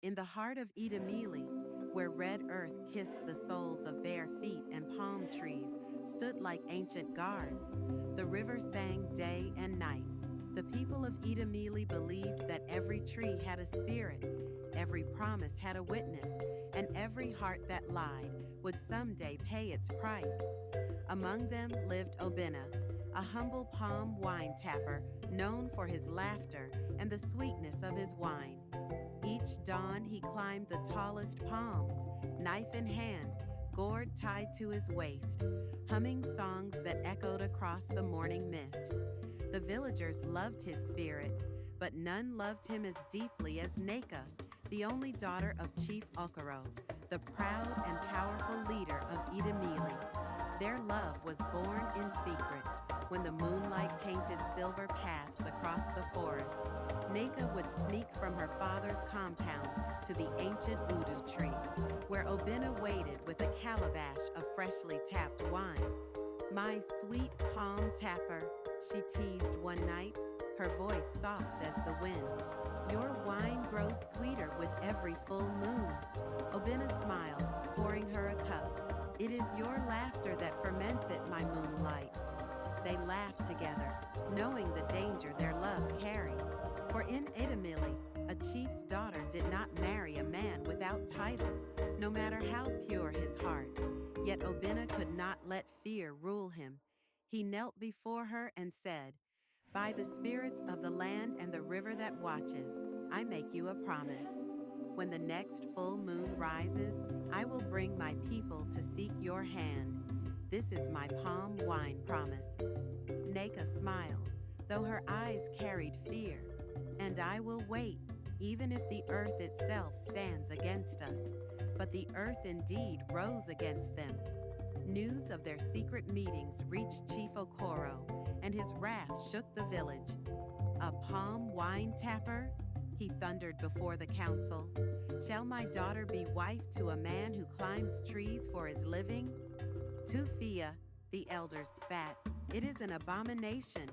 In the heart of Idemili, where red earth kissed the soles of bare feet and palm trees stood like ancient guards, the river sang day and night. The people of Idemili believed that every tree had a spirit, every promise had a witness, and every heart that lied would someday pay its price. Among them lived Obinna, a humble palm wine tapper known for his laughter and the sweetness of his wine. Each dawn he climbed the tallest palms, knife in hand, gourd tied to his waist, humming songs that echoed across the morning mist. The villagers loved his spirit, but none loved him as deeply as Neka, the only daughter of Chief Obieze, the proud and powerful leader of Idemili. Their love was born in secret. When the moonlight painted silver paths across the forest, Neka would sneak from her father's compound to the ancient Udu tree, where Obinna waited with a calabash of freshly tapped wine. "My sweet palm tapper," she teased one night, her voice soft as the wind. "Your wine grows sweeter with every full moon." Obinna smiled, pouring her a cup. "It is your laughter that ferments it, my moonlight." They laughed together, knowing the danger their love carried. For in Idemili, a chief's daughter did not marry a man without title, no matter how pure his heart. Yet Obinna could not let fear rule him. He knelt before her and said, "By the spirits of the land and the river that watches, I make you a promise. When the next full moon rises, I will bring my people to seek your hand. This is my palm wine promise." Neka smiled, though her eyes carried fear. "And I will wait, even if the earth itself stands against us." But the earth indeed rose against them. News of their secret meetings reached Chief Okoro, and his wrath shook the village. "A palm wine tapper?" he thundered before the council. "Shall my daughter be wife to a man who climbs trees for his living?" "Tufia," the elders spat. "It is an abomination."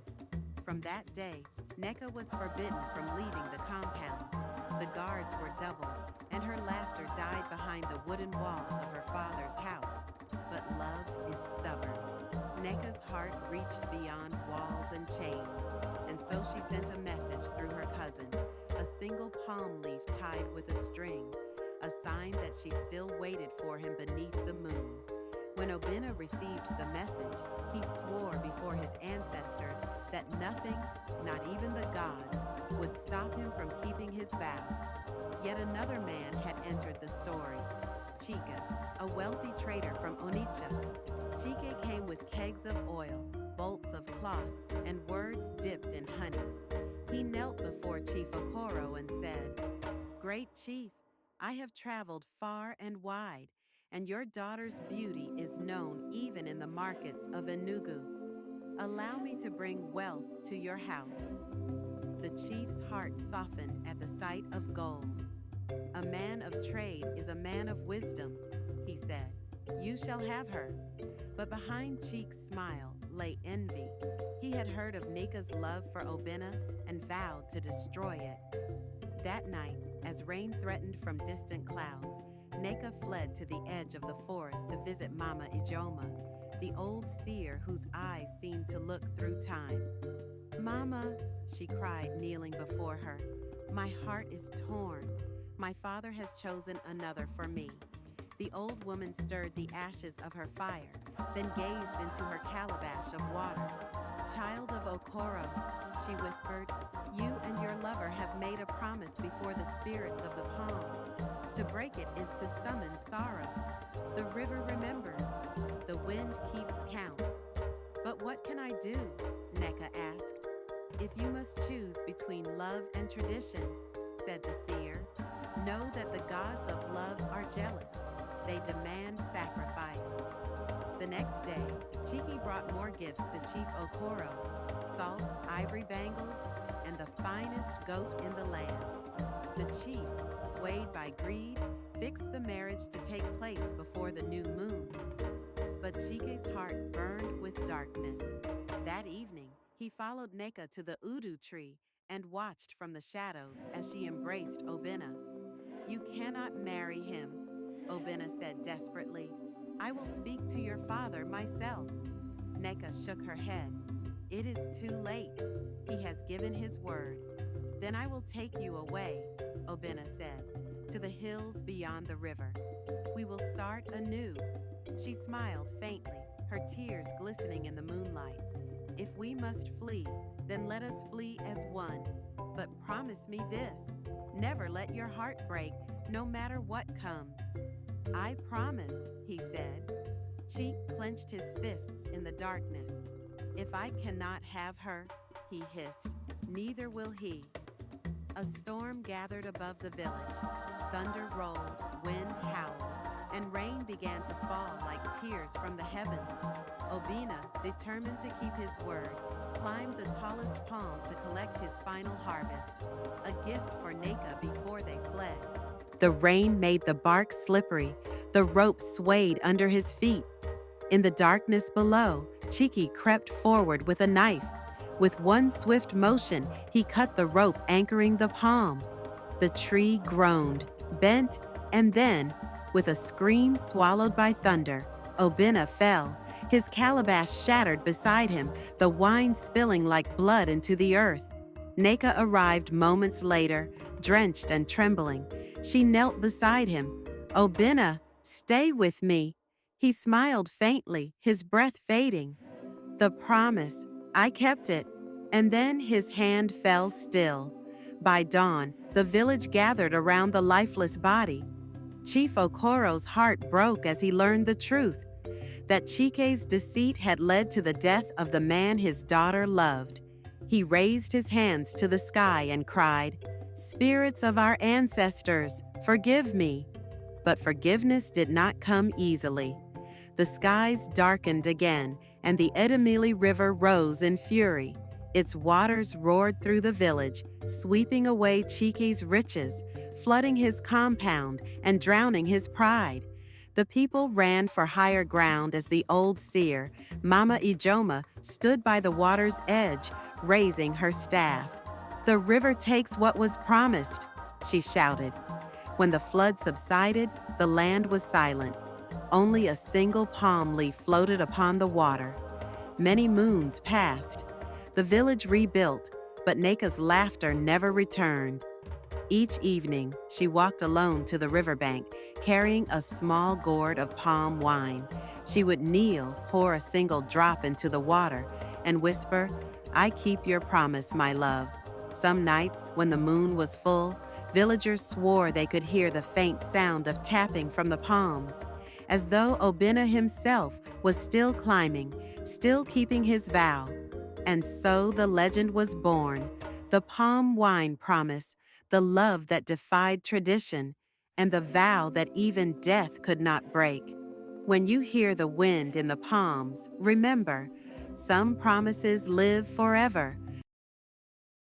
From that day, Neka was forbidden from leaving the compound. The guards were doubled, and her laughter died behind the wooden walls of her father's house. But love is stubborn. Neka's heart reached beyond walls and chains, and so she sent a message through her cousin, a single palm leaf tied with a string, a sign that she still waited for him beneath the moon. When Obinna received the message, he swore before his ancestors that nothing, not even the gods, would stop him from keeping his vow. Yet another man had entered the story, Chike, a wealthy trader from Onitsha. Chike came with kegs of oil, bolts of cloth, and words dipped in honey. He knelt before Chief Okoro and said, "Great Chief, I have traveled far and wide, and your daughter's beauty is known even in the markets of Enugu. Allow me to bring wealth to your house." The chief's heart softened at the sight of gold. "A man of trade is a man of wisdom," he said. "You shall have her." But behind Chike's smile lay envy. He had heard of Neka's love for Obinna and vowed to destroy it. That night, as rain threatened from distant clouds, Neka fled to the edge of the forest to visit Mama Ijoma, the old seer whose eyes seemed to look through time. "Mama," she cried, kneeling before her, "my heart is torn. My father has chosen another for me." The old woman stirred the ashes of her fire, then gazed into her calabash of water. "Child of Okoro," she whispered, "you and your lover have made a promise before the spirits of the palm. To break it is to summon sorrow. The river remembers. The wind keeps count." "But what can I do?" Neka asked. "If you must choose between love and tradition," said the seer, "know that the gods of love are jealous. They demand sacrifice." The next day, Chike brought more gifts to Chief Okoro, salt, ivory bangles, and the finest goat in the land. The chief, swayed by greed, fixed the marriage to take place before the new moon. But Chike's heart burned with darkness. That evening, he followed Neka to the Udu tree and watched from the shadows as she embraced Obinna. You cannot marry him, Obina said desperately. I will speak to your father myself. Neka shook her head. It is too late. He has given his word. Then I will take you away, Obina said, to the hills beyond the river. We will start anew. She smiled faintly, her tears glistening in the moonlight. If we must flee, then let us flee as one. But promise me this, never let your heart break, no matter what comes. I promise, he said. Chike clenched his fists in the darkness. If I cannot have her, he hissed, neither will he. A storm gathered above the village. Thunder rolled, wind howled, and rain began to fall like tears from the heavens. Obina, determined to keep his word, climbed the tallest palm to collect his final harvest, a gift for Neka before they fled. The rain made the bark slippery. The rope swayed under his feet. In the darkness below, Chike crept forward with a knife. With one swift motion, he cut the rope anchoring the palm. The tree groaned, bent, and then, with a scream swallowed by thunder, Obina fell, his calabash shattered beside him, the wine spilling like blood into the earth. Neka arrived moments later, drenched and trembling. She knelt beside him. Obina, stay with me. He smiled faintly, his breath fading. The promise, I kept it. And then his hand fell still. By dawn, the village gathered around the lifeless body. Chief Okoro's heart broke as he learned the truth, that Chike's deceit had led to the death of the man his daughter loved. He raised his hands to the sky and cried, "Spirits of our ancestors, forgive me." But forgiveness did not come easily. The skies darkened again, and the Edemili River rose in fury. Its waters roared through the village, sweeping away Chike's riches, flooding his compound and drowning his pride. The people ran for higher ground as the old seer, Mama Ijoma, stood by the water's edge, raising her staff. "The river takes what was promised," she shouted. When the flood subsided, the land was silent. Only a single palm leaf floated upon the water. Many moons passed. The village rebuilt, but Neka's laughter never returned. Each evening, she walked alone to the riverbank, carrying a small gourd of palm wine. She would kneel, pour a single drop into the water, and whisper, "I keep your promise, my love." Some nights, when the moon was full, villagers swore they could hear the faint sound of tapping from the palms, as though Obina himself was still climbing, still keeping his vow. And so the legend was born, the palm wine promise, the love that defied tradition, and the vow that even death could not break. When you hear the wind in the palms, remember, some promises live forever,